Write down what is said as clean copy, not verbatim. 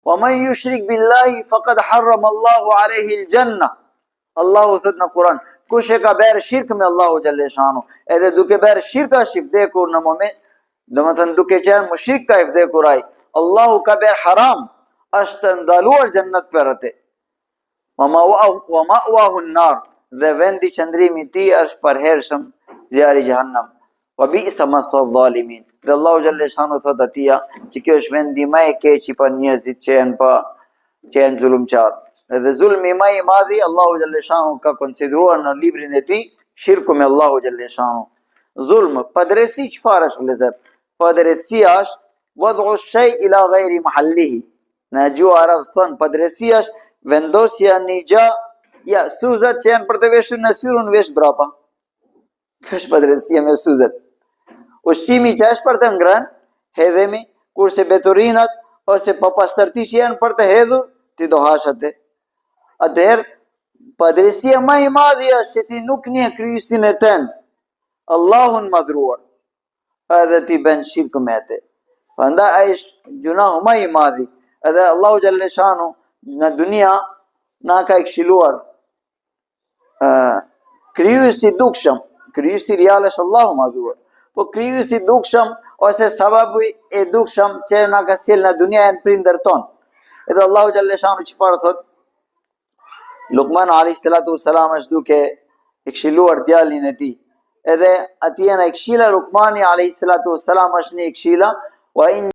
Wa man yushrik billahi faqad harrama Allahu alayhi al-janna. Allahu thot në Kur'an, kush e ka bërë shirk me Allahu xhallahu shanu, edhe duke bërë shirk është i vdekur në moment, domethënë duke qenë mushrik ka i vdekur ai, Allahu ka bërë haram, është ndaluar xhennet për atë. Wa ma'wahu an-nar, dhe vendi qëndrimi i tij është përhershëm zjarri jahannam. Wa bi'sa masal zalimin. Dhe Allahu xhallahu shanu thot atia që kjo është vendi më i keq i për njerëzit që janë zulumçar. Edhe zulmi më i madh Allahu xhallahu shanu ka konsideruar në librin e tij shirku me Allahu xhallahu shanu. Zulm, padrejsi çfarë është vëllezër? Padrejsia është wad'u shay ila ghairi mahallihi. Në gjuhën arabe thon padrejsia është vendosja një gjë, ja suzat që janë për të veshur në syrën vesh brapa. Kjo është padrejsia me suzat. Ushqimi që është për të ngrënë, hedhemi, kurse beturinat ose papastërti që janë për të hedhur, ti do hash atë. Atëherë, padrejësia më e madhe është që ti nuk njeh krijuesin e tënd, Allahun madhruar, edhe ti bën shirk me atë. Prandaj ai është gjunahu më i madh. Edhe Allahu xhallahu shanu në dunia na ka këshilluar krijuesi dukshëm, krijuesi real është Allahu madhruar. Po krijuesi dukshëm ose sababu e dukshëm që na ka sjell në dunia janë prindërt ton. Edhe Allahu xhallahu shanu çfarë thot? Luqman alayhi salatu wassalam është duke e këshilluar djalin e tij. Edhe atij na e këshilla Luqmani alayhi salatu wassalam është një këshilla wa